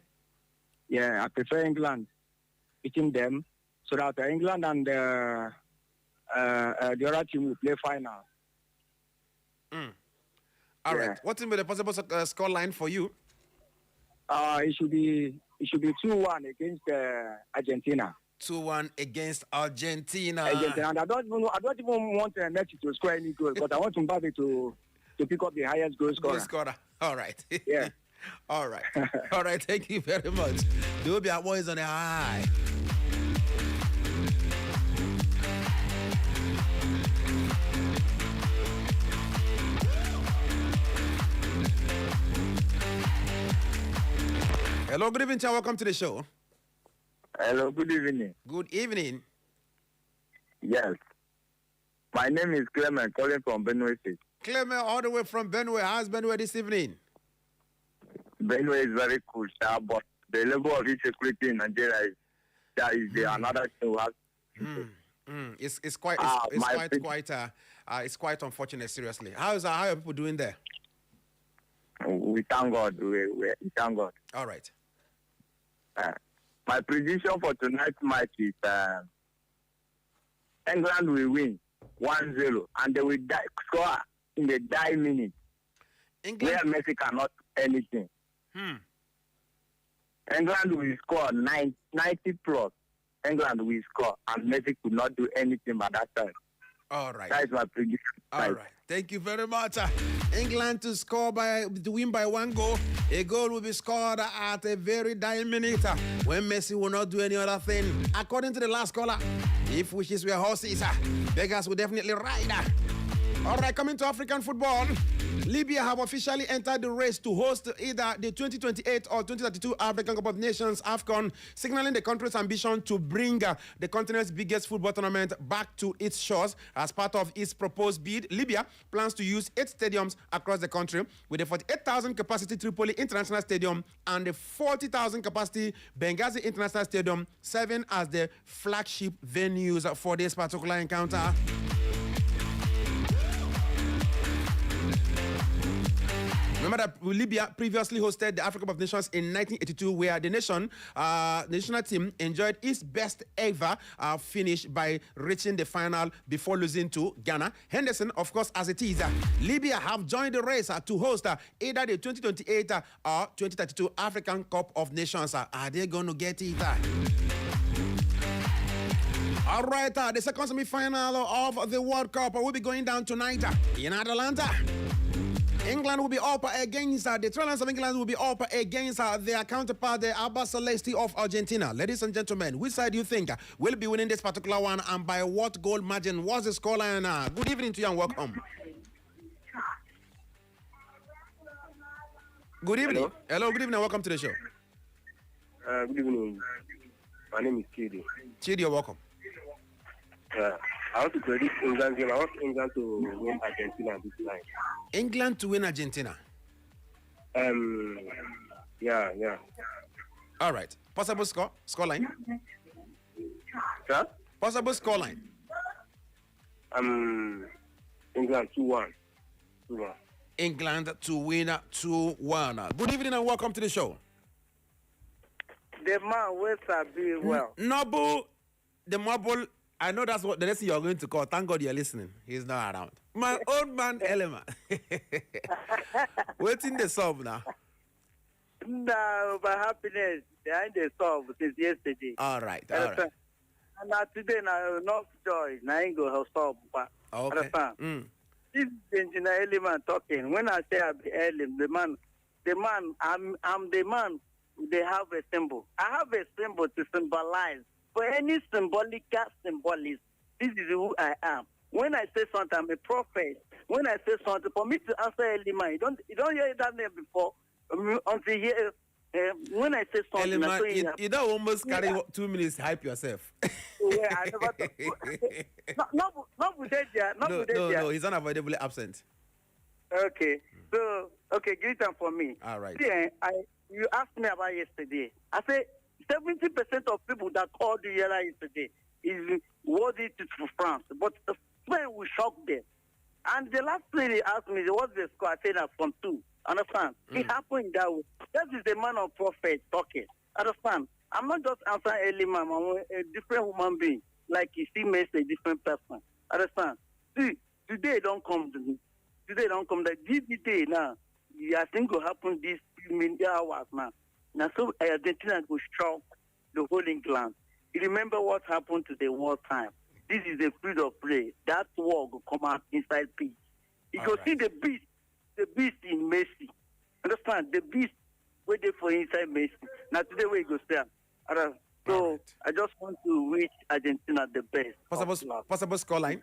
Yeah, I prefer England beating them so that England and the other team will play final. All right. What will be the possible score line for you? It should be 2-1 against Argentina. 2-1 against Argentina. And I don't even want Messi to score any goal, but I want Mbappe to pick up the highest goal scorer. All right. Yeah. All right. All right. Thank you very much. There will be our boys on the high. Hello, good evening, welcome to the show. Hello, good evening. Good evening. Yes. My name is Clement, calling from Benue State. Clement, all the way from Benue. How's Benue this evening? Benue is very cool, sir, but the level of insecurity in Nigeria is another thing we have. It's quite unfortunate, seriously. How are people doing there? We thank God. We thank God. All right. My prediction for tonight's match is England will win 1-0 and they will score in the dying minute. Where Messi cannot do anything. England will score 90 plus. England will score and Messi could not do anything by that time. All right. That is my prediction. All right. Thank you very much. England to win by 1 goal. A goal will be scored at a very dying minute when Messi will not do any other thing. According to the last caller, if wishes were horses, beggars will definitely ride. All right, coming to African football. Libya have officially entered the race to host either the 2028 or 2032 African Cup of Nations AFCON, signaling the country's ambition to bring the continent's biggest football tournament back to its shores. As part of its proposed bid, Libya plans to use 8 stadiums across the country, with a 48,000 capacity Tripoli International Stadium and a 40,000 capacity Benghazi International Stadium serving as the flagship venues for this particular encounter. Remember that Libya previously hosted the African Cup of Nations in 1982, where the national team enjoyed its best ever finish by reaching the final before losing to Ghana. Henderson, of course, as it is, Libya have joined the race to host either the 2028 or 2032 African Cup of Nations. Are they going to get it? All right, the second semi-final of the World Cup will be going down tonight in Atlanta. England will be up against the Lions of England will be up against their counterpart, the Alba Celeste of Argentina. Ladies and gentlemen, which side do you think will be winning this particular one, and by what goal margin? What's the scoreline? Good evening to you and welcome. Good evening. Hello, good evening. Welcome to the show. Good evening. My name is Chidi. Chidi, you're welcome. I want to predict England game. I want England to win Argentina this night. England to win Argentina? Yeah. All right. Possible scoreline? Sir? Possible scoreline? England 2-1. England to win 2-1. Good evening and welcome to the show. The man will be well. Noble, the marble. I know that's what the next thing you're going to call. Thank God you're listening. He's not around. My old man, Elema. Waiting the solve now. No, but happiness behind the solve since yesterday. All right. And now today, now not joy. Now I ain't going to solve. Okay. This is the engineer element talking. When I say I be element, the man, I'm the man. They have a symbol. I have a symbol to symbolize. For any symbolism, this is who I am. When I say something, I'm a prophet. When I say something, for me to answer Elima, you don't hear that name before until here. When I say something, Elima, you don't almost carry 2 minutes to hype yourself. Yeah, I never. No, he's unavoidably absent. Okay, so greet them for me. All right. See, you asked me about yesterday. I said 70% of people that called you yesterday is worthy to France, but Spain will shock them. And the last thing they asked me, what's the score? I said that from 2. Understand? It happened that way. That is the man of prophet talking. Understand? I'm not just answering early man. I'm a different human being. Like you see me, a different person. Understand? See, today don't come to me. Today don't come. This day now, I think will happen these few hours now. Now, so Argentina will shock the whole England. You remember what happened to the war time. This is the field of play. That war will come out inside peace. You can see the beast in Messi. Understand? The beast waiting for inside Messi. Now today we go there. So I just want to wish Argentina the best. Possible scoreline?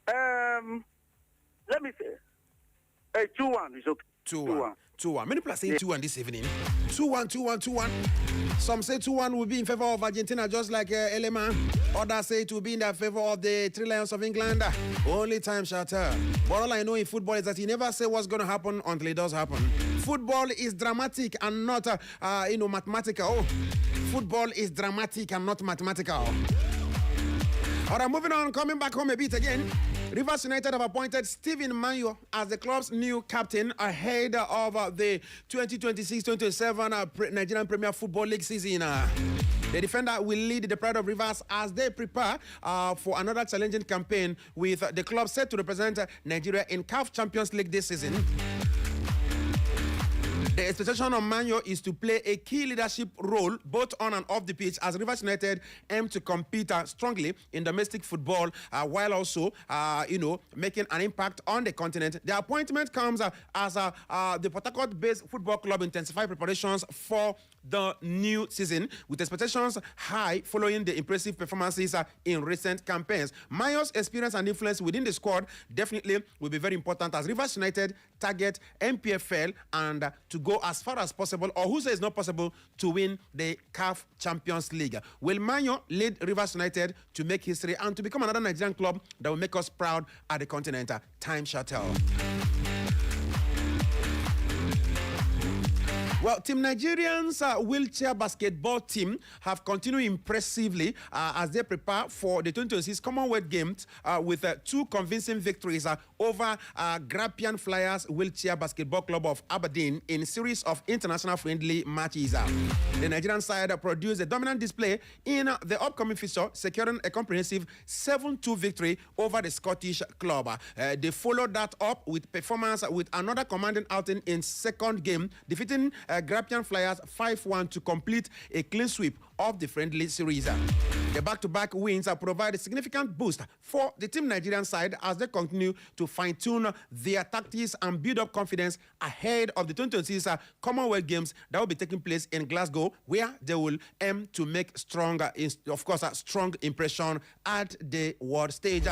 Let me say 2-1 is okay. 2-1. Many people are saying 2-1 this evening. 2-1. Some say 2-1 will be in favor of Argentina, just like Elema. Others say it will be in the favor of the Three Lions of England. Only time shall tell. But all I know in football is that you never say what's going to happen until it does happen. Football is dramatic and not, mathematical. Football is dramatic and not mathematical. All right, moving on, coming back home a bit again. Rivers United have appointed Stephen Manyo as the club's new captain ahead of the 2026-27 Nigerian Premier Football League season. The defender will lead the Pride of Rivers as they prepare for another challenging campaign with the club set to represent Nigeria in CAF Champions League this season. The expectation of Manyo is to play a key leadership role both on and off the pitch as Rivers United aim to compete strongly in domestic football while also, making an impact on the continent. The appointment comes as the Port Harcourt-based football club intensify preparations for the new season with expectations high following the impressive performances in recent campaigns. Manyo's experience and influence within the squad definitely will be very important as Rivers United target MPFL and to go as far as possible, or who says it's not possible, to win the CAF Champions League. Will Manyo lead Rivers United to make history and to become another Nigerian club that will make us proud at the continent? Time shall tell. Well, Team Nigerians wheelchair basketball team have continued impressively as they prepare for the 2026 Commonwealth Games with 2 convincing victories over Grappian Flyers Wheelchair Basketball Club of Aberdeen in a series of international friendly matches. The Nigerian side produced a dominant display in the upcoming fixture, securing a comprehensive 7-2 victory over the Scottish club. They followed that up with performance with another commanding outing in second game, defeating Grappian Flyers 5-1 to complete a clean sweep of the friendly series. The back-to-back wins provide a significant boost for the Team Nigerian side as they continue to fine-tune their tactics and build up confidence ahead of the 2026 Commonwealth Games that will be taking place in Glasgow, where they will aim to make strong impression at the world stage.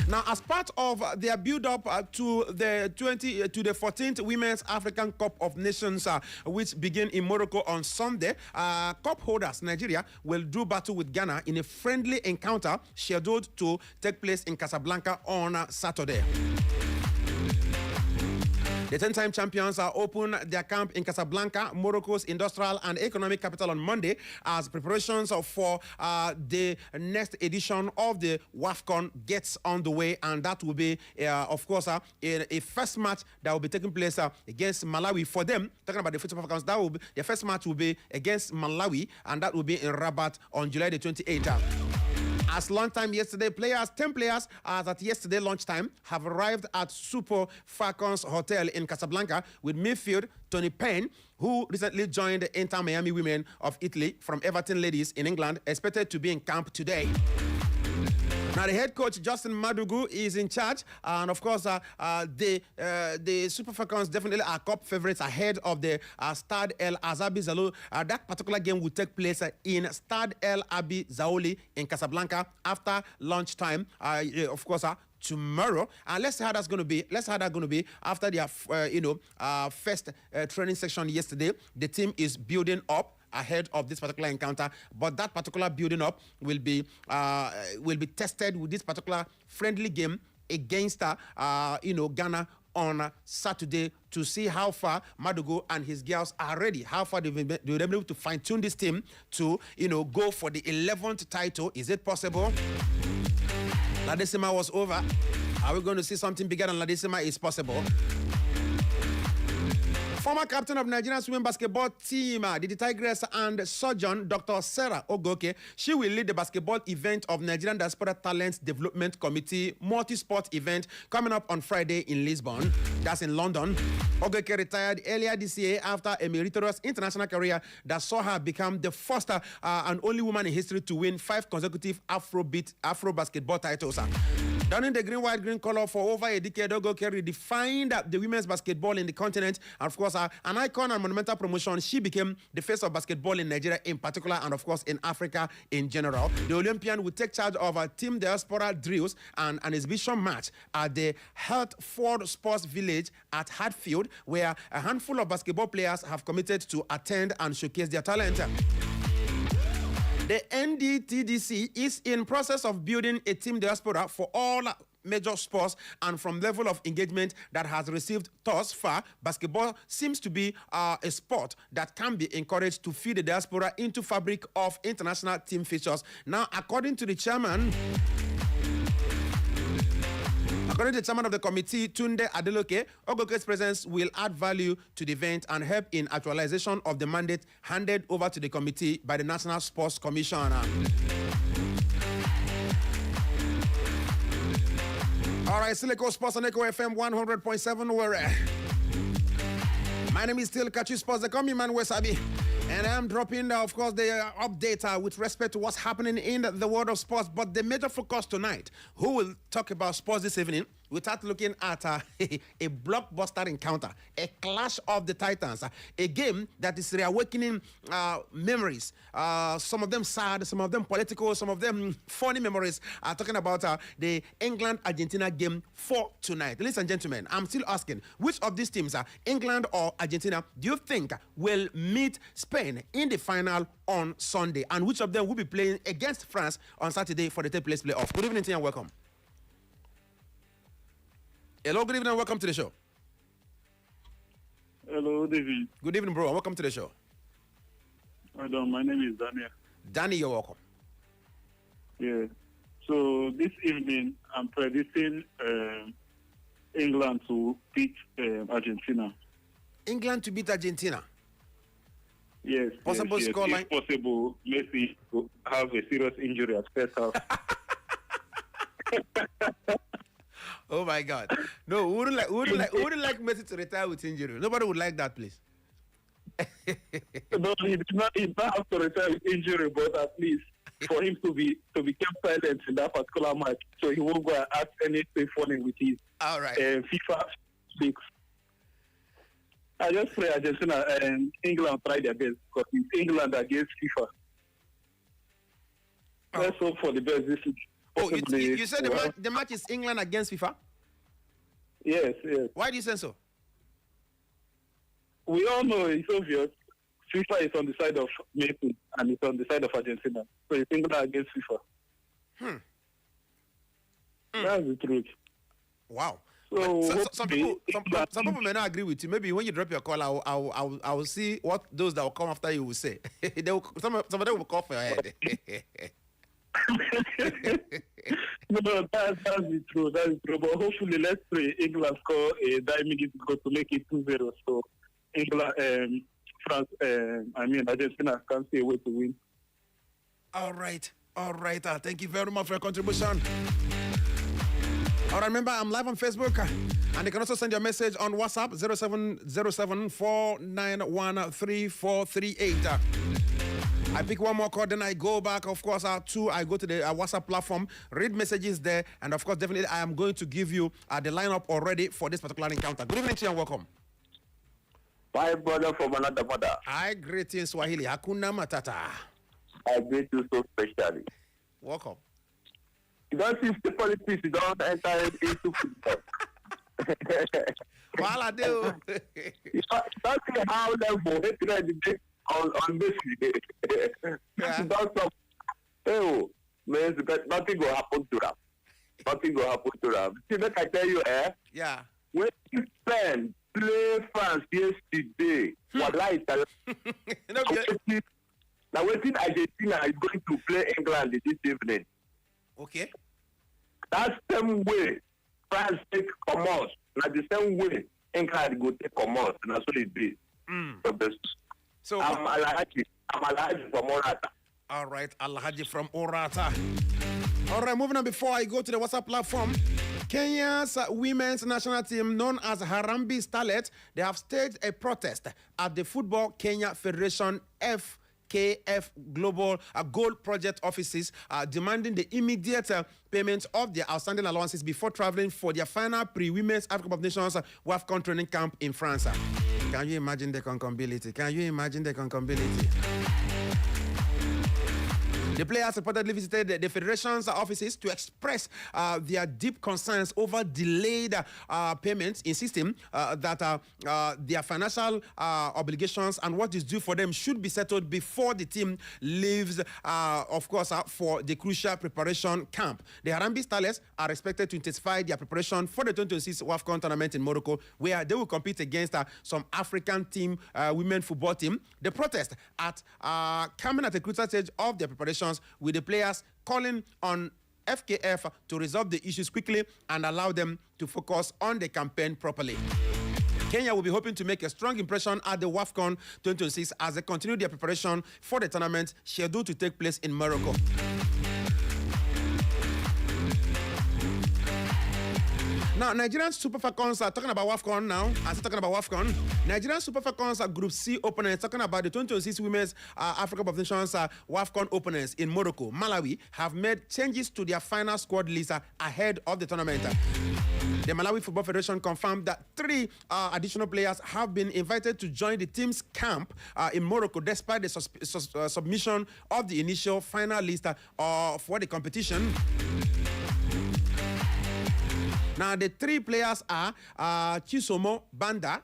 Now, as part of their build-up to the 14th Women's African Cup of Nations, which begin in Morocco on Sunday, cup holders Nigeria will do battle with Ghana in a friendly encounter scheduled to take place in Casablanca on Saturday. The 10-time champions open their camp in Casablanca, Morocco's industrial and economic capital, on Monday as preparations for the next edition of the WAFCON gets on the way, and that will be, of course, a first match that will be taking place against Malawi. For them, talking about the football Falcons, that will be the first match will be against Malawi, and that will be in Rabat on July the 28th. As lunchtime yesterday, 10 players as at yesterday lunchtime have arrived at Super Falcons Hotel in Casablanca with midfield Tony Payne, who recently joined the Inter Miami Women of Italy from Everton Ladies in England, expected to be in camp today. Now, the head coach, Justin Madugu, is in charge. And, of course, the Super Falcons definitely are cup favorites ahead of the Stade El Azabi Zaouli. That particular game will take place in Stade El Abi Zaouli in Casablanca after lunchtime, of course, tomorrow. And let's see how that's going to be. After their, first training session yesterday. The team is building up ahead of this particular encounter, but that particular building up will be tested with this particular friendly game against Ghana on Saturday to see how far Madugu and his girls are ready, how far they've been able to fine-tune this team to go for the 11th title. Is it possible? Ladesima was over. Are we going to see something bigger than Ladesima? Is possible. Former captain of Nigeria's women basketball team, the Tigress and surgeon, Dr. Sarah Ogoke, she will lead the basketball event of Nigerian Diaspora Talent Development Committee multi-sport event coming up on Friday in Lisbon. That's in London. Ogoke retired earlier this year after a meritorious international career that saw her become the first and only woman in history to win 5 consecutive Afro basketball titles. Donning the green, white, green color for over a decade, Ogoke redefined the women's basketball in the continent. And of course, an icon and monumental promotion, she became the face of basketball in Nigeria in particular, and of course in Africa in general. The Olympian will take charge of team diaspora drills and an exhibition match at the Hertford Sports Village at Hartfield, where a handful of basketball players have committed to attend and showcase their talent. The NDTDC is in process of building a team diaspora for all major sports, and from level of engagement that has received thus far, basketball seems to be a sport that can be encouraged to feed the diaspora into fabric of international team features. Now, according to the chairman of the committee, Tunde Adeloke, Ogoke's presence will add value to the event and help in actualization of the mandate handed over to the committee by the National Sports Commission. All right, Silico Sports on Echo FM 100.7. Where my name is still Kachi Sports. They call me Man Wesabi. And I'm dropping, of course, the update with respect to what's happening in the world of sports. But the major focus tonight, who will talk about sports this evening, we start looking at a blockbuster encounter, a clash of the titans, a game that is reawakening memories. Some of them sad, some of them political, some of them funny memories. Talking about the England-Argentina game for tonight. Ladies and gentlemen, I'm still asking, which of these teams, England or Argentina, do you think will meet Spain in the final on Sunday? And which of them will be playing against France on Saturday for the third place playoff? Good evening to you and welcome. Hello, good evening and welcome to the show. Hello, good evening. Good evening, bro, and welcome to the show. Madam, my name is Daniel. Danny, you're welcome. Yeah. So this evening, I'm predicting England to beat Argentina. England to beat Argentina? Yes. Possible yes. scoreline. If possible, Messi will have a serious injury at first half. Oh my God! No, we wouldn't like Messi to retire with injury. Nobody would like that, please. No, he did not have to retire with injury, but at least for him to be kept silent in that particular match, so he won't go and ask anything funny with his All right. FIFA 6. I just pray Argentina and England try their best, because it's England against FIFA. Let's hope for the best this week. Oh, you said the match is England against FIFA? Yes. Why do you say so? We all know it's obvious. FIFA is on the side of Messi and it's on the side of Argentina. So it's England against FIFA. That's the truth. Wow. So some people may not agree with you. Maybe when you drop your call, I will see what those that will come after you will say. Some of them will call for your head. No, that's the truth. That's the truth. But hopefully, let's pray England score a 9-minute goal to make it 2-0. So England, France, Argentina can stay away to win. All right. Thank you very much for your contribution. All right, remember, I'm live on Facebook, and you can also send your message on WhatsApp, 0707-491-3438. I pick one more call, then I go back, of course, I go to the WhatsApp platform, read messages there, and of course, definitely, I am going to give you the lineup already for this particular encounter. Good evening to you and welcome. My brother from another mother. I greet you in Swahili. Hakuna Matata. I greet you so specially. Welcome. You don't see the politics, you don't enter into football. Well, I do. You don't see how level hatred is on this. Yeah. Oh, man, nothing will happen to them. Nothing will happen to them. See, like I tell you, Yeah. when you spend play France yesterday, wallahi, now waiting Argentina is going to play England this evening. Okay. That same way France take commerce. Now the same way England go take commerce. And that's what it is. So I'm Alhaji from Orata. All right, Alhaji from Orata. All right, moving on before I go to the WhatsApp platform. Kenya's women's national team, known as Harambee Starlets, they have staged a protest at the Football Kenya Federation FKF Global Goal Project offices, demanding the immediate payment of their outstanding allowances before traveling for their final pre-Women's Africa of Nations WAFCON training camp in France. Can you imagine the concombility? The players reportedly visited the federation's offices to express their deep concerns over delayed payments, insisting that their financial obligations and what is due for them should be settled before the team leaves, of course, for the crucial preparation camp. The Harambee Starlets are expected to intensify their preparation for the 2026 WAFCON tournament in Morocco, where they will compete against some African team, women football team. The protest coming at a crucial stage of their preparations, with the players calling on FKF to resolve the issues quickly and allow them to focus on the campaign properly. Kenya will be hoping to make a strong impression at the WAFCON 2026 as they continue their preparation for the tournament scheduled to take place in Morocco. Now, Nigerian Super Falcons are talking about WAFCON now. As talking about WAFCON, Nigerian Super Falcons are Group C opponents. Talking about the 2026 Women's Africa of Nations WAFCON opponents in Morocco. Malawi have made changes to their final squad list ahead of the tournament. The Malawi Football Federation confirmed that 3 additional players have been invited to join the team's camp in Morocco, despite the submission of the initial final list for the competition. Now, the 3 players are Chisomo Banda,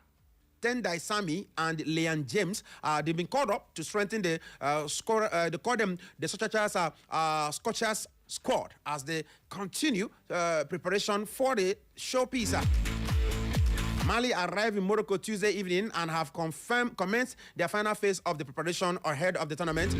Tendai Sami, and Leon James. They've been called up to strengthen the they call them the Scorchers squad as they continue preparation for the showpiece. Mali arrived in Morocco Tuesday evening and have commenced their final phase of the preparation ahead of the tournament.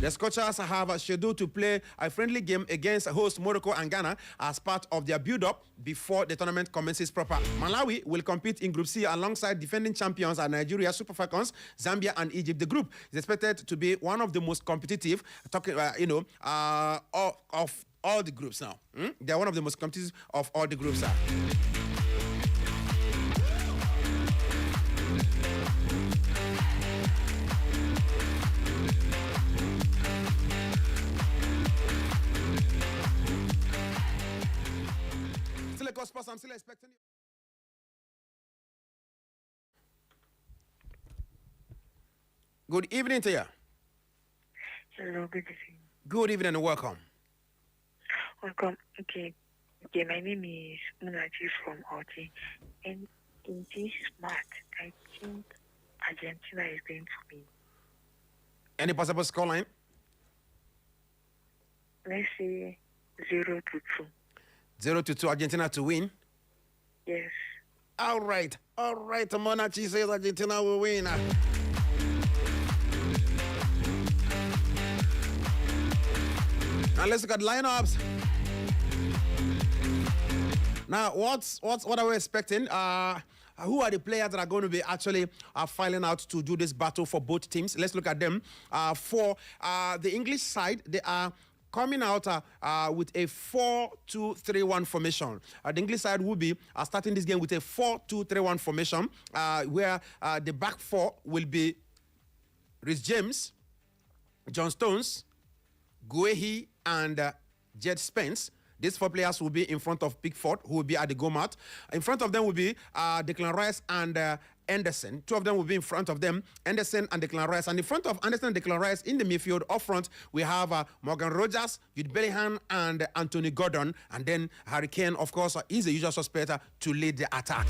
The Scorchers have scheduled to play a friendly game against host Morocco and Ghana as part of their build-up before the tournament commences proper. Malawi will compete in Group C alongside defending champions are Nigeria Super Falcons, Zambia, and Egypt. The group is expected to be one of the most competitive, of all the groups now. They're one of the most competitive of all the groups. I'm still expecting you. Good evening to you. Hello, good evening. Good evening and welcome. Welcome. Okay, my name is Nnadozie from Oti. And in this match, I think Argentina is going to win. Any possible scoreline? Let's say 0-2. 0-2, Argentina to win? Yes. All right. Monachi says Argentina will win. Now let's look at lineups. Now, what are we expecting? Who are the players that are going to be actually filing out to do this battle for both teams? Let's look at them. For the English side, they are coming out with a 4-2-3-1 formation. The English side will be starting this game with a 4-2-3-1 formation, where the back four will be Rhys James, John Stones, Guehi, and Jed Spence. These four players will be in front of Pickford, who will be at the goal mat. In front of them will be Declan Rice and Anderson. Two of them will be in front of them, Anderson and Declan Rice. And in front of Anderson and Declan Rice in the midfield, up front, we have Morgan Rogers, Jude Bellingham, and Anthony Gordon. And then Harry Kane, of course, is the usual suspect to lead the attack.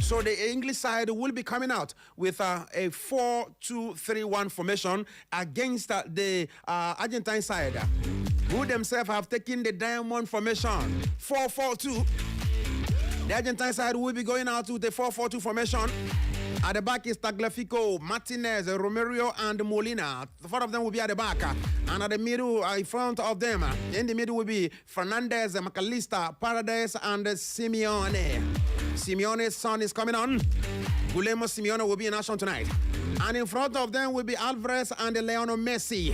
So the English side will be coming out with a 4-2-3-1 formation against the Argentine side, who themselves have taken the diamond formation, 4-4-2. The Argentine side will be going out with a 4-4-2 formation. At the back is Tagliafico, Martinez, Romero, and Molina. The four of them will be at the back. And at the middle, in front of them, in the middle will be Fernandez, McAllister, Paredes, and Simeone. Simeone's son is coming on. Guillermo Simeone will be in action tonight. And in front of them will be Alvarez and Lionel Messi.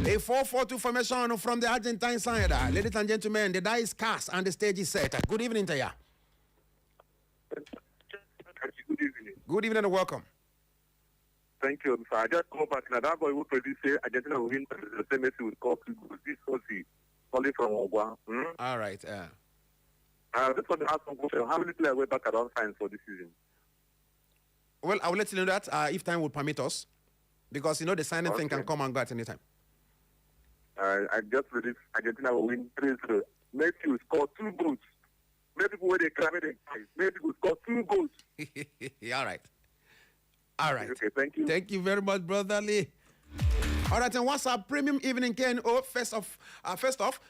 A 4-4-2 formation from the Argentine side. Ladies and gentlemen, the die is cast and the stage is set. Good evening to you. Good evening. Good evening and welcome. Thank you. I just come back now. That boy will predict say Argentina will win, the same Messi will score 2 goals. This was the calling from Ogwa. All right. I just want to ask some question. How many players were back around signs for this season? Well, I will let you know that if time will permit us, because the signing thing can come and go at any time. I just predict Argentina will win 3-0. Messi will score 2 goals. Maybe people when they cry, maybe will score 2 goals. All right. Okay, thank you. Thank you very much, brotherly. All right, and what's our premium evening, Ken? First off,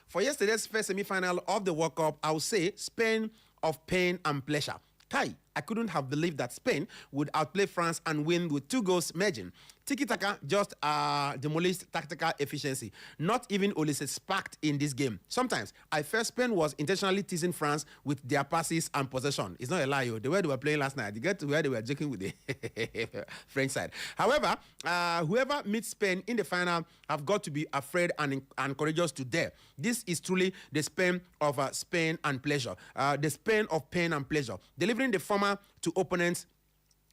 for yesterday's first semi-final of the World Cup, I would say Spain of pain and pleasure. I couldn't have believed that Spain would outplay France and win with 2 goals margin. Tiki-taka just demolished tactical efficiency. Not even Olise sparked in this game. Sometimes, I felt Spain was intentionally teasing France with their passes and possession. It's not a lie, the way they were playing last night. You get to where they were joking with the French side. However, whoever meets Spain in the final have got to be afraid and courageous to dare. This is truly the Spain of Spain and pleasure. The Spain of pain and pleasure. Delivering the former to opponents.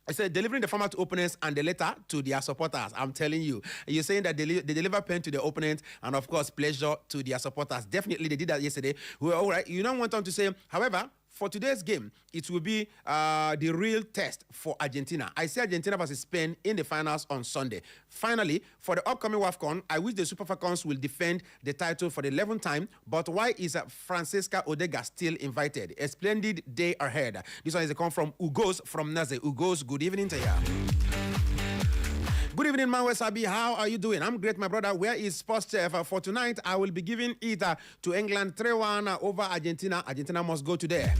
I said delivering the former to opponents and the latter to their supporters. I'm telling you. You're saying that they deliver pain to the opponent and, of course, pleasure to their supporters. Definitely, they did that yesterday. Well, all right. You now went on to say, however, for today's game, it will be the real test for Argentina. I see Argentina versus Spain in the finals on Sunday. Finally, for the upcoming WAFCON, I wish the Super Falcons will defend the title for the 11th time. But why is Francesca Odega still invited? A splendid day ahead. This one is a call from Ugos from Naze. Ugos, good evening to you. Good evening, Manwe Sabi. How are you doing? I'm great, my brother. Where is Sports Chef? For tonight, I will be giving it to England 3-1 over Argentina. Argentina must go today.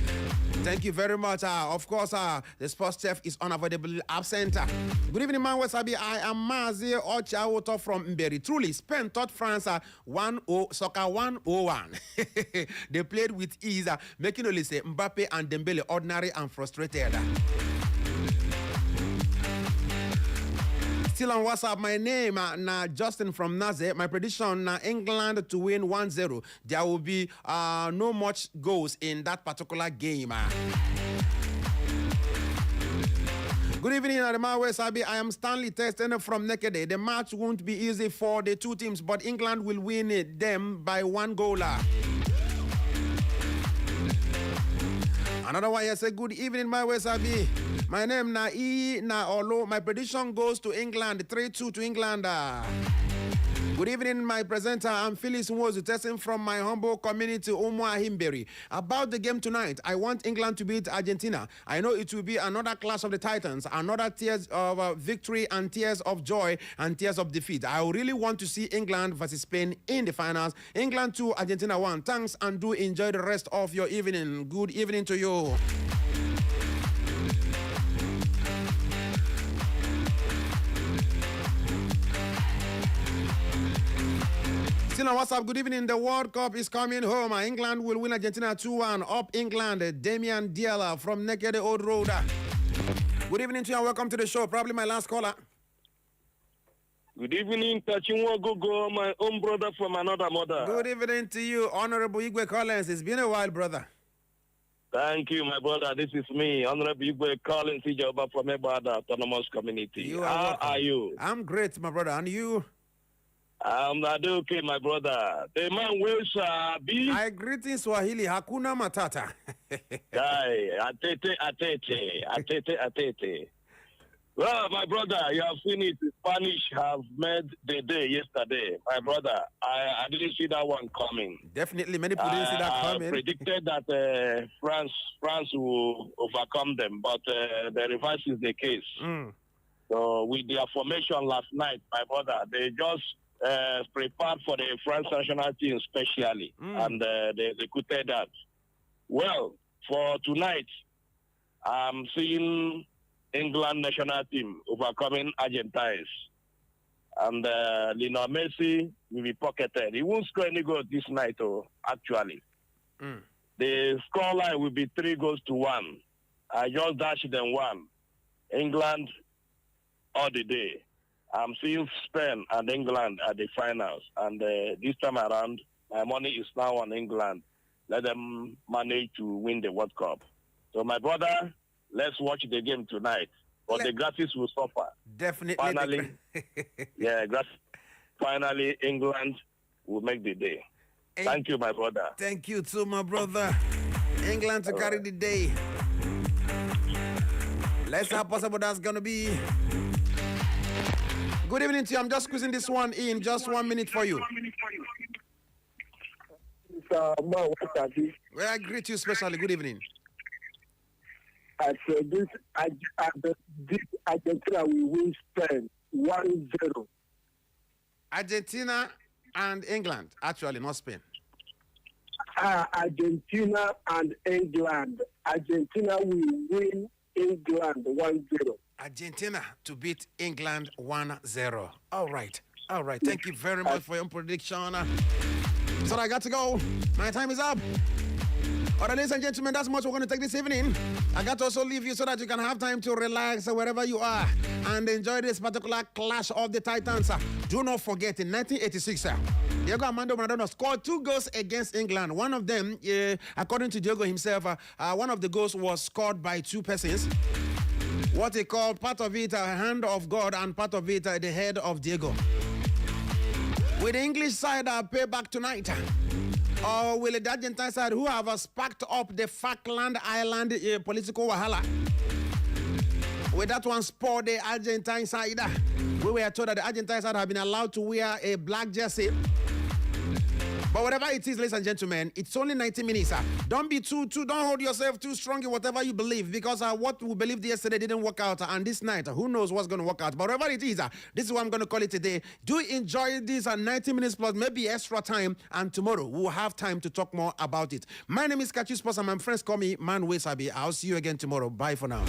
Thank you very much. Of course, the sports chef is unavoidably absent. Good evening, man. Wasabi. I am Mazi Ochawoto from Mberi. Truly, Spain taught France 1-0, soccer 101. They played with ease, making Olise, Mbappe, and Dembele ordinary and frustrated. Still on WhatsApp, my name na Justin from Naze. My prediction na England to win 1-0. There will be no much goals in that particular game. Good evening, Adama Wesabi. I am Stanley Teston from Nekede. The match won't be easy for the two teams, but England will win it them by 1 goal. Another one here say, good evening, my Wesabi. My name na Olo. My prediction goes to England, 3-2 to England. Good evening, my presenter. I'm Phyllis Nwozu, testing from my humble community, Himberi. About the game tonight, I want England to beat Argentina. I know it will be another clash of the Titans, another tears of victory and tears of joy and tears of defeat. I really want to see England versus Spain in the finals. England 2, Argentina 1. Thanks, and do enjoy the rest of your evening. Good evening to you. Still on WhatsApp, good evening. The World Cup is coming home. England will win Argentina 2-1. Up England. Damian Diala from Naked Old Road. Good evening to you and welcome to the show. Probably my last caller. Good evening, Tachinwa Gogo, my own brother from another mother. Good evening to you, Honorable Igwe Collins. It's been a while, brother. Thank you, my brother. This is me, Honorable Igwe Collins Ijoba from Ebada Autonomous Community. How are you? I'm great, my brother. And you? I'm not okay, my brother. The man will be. I greet in Swahili. Hakuna Matata. Guy, atete. Well, my brother, you have seen it. The Spanish have made the day yesterday. My brother, I didn't see that one coming. Definitely, many people didn't see that coming. I predicted that France will overcome them, but the reverse is the case. So with their formation last night, my brother, they just prepared for the France national team specially, and they executed that. Well, for tonight, I'm seeing England national team overcoming Argentines. And Lionel Messi will be pocketed. He won't score any goals this night, actually. The scoreline will be 3-1. I just dashed them 1. England all the day. I'm seeing Spain and England at the finals. And this time around, my money is now on England. Let them manage to win the World Cup. So, my brother, let's watch the game tonight. But the graphics will suffer. Definitely. Finally, finally, England will make the day. Thank you, my brother. Thank you too, my brother. England to carry the day. Let's see how possible that's going to be. Good evening to you. I'm just squeezing this one in. Just 1 minute for you. Well, I greet you specially. Good evening. I said this Argentina will win Spain 1-0. Argentina and England, actually, not Spain. Argentina and England. Argentina will win England 1-0. Argentina to beat England 1-0. All right. Thank you very much for your prediction. So I got to go. My time is up. All right, ladies and gentlemen, that's much we're going to take this evening. I got to also leave you so that you can have time to relax wherever you are and enjoy this particular clash of the Titans. Do not forget, in 1986, Diego Armando Maradona scored 2 goals against England. One of them, according to Diego himself, one of the goals was scored by 2 persons. What he called part of it a hand of God and part of it the head of Diego. With the English side pay back tonight, or will the Argentine side, who have sparked up the Falkland Island political wahala, with that one sport the Argentine side? We were told that the Argentine side have been allowed to wear a black jersey, but But whatever it is, ladies and gentlemen, it's only 90 minutes. Don't be don't hold yourself too strong in whatever you believe, because what we believed yesterday didn't work out, and this night, who knows what's going to work out. But whatever it is, this is what I'm going to call it today. Do enjoy this 90 minutes plus maybe extra time, and tomorrow we'll have time to talk more about it. My name is Kachi Sports, and my friends call me Man Wesabi. I'll see you again tomorrow. Bye for now.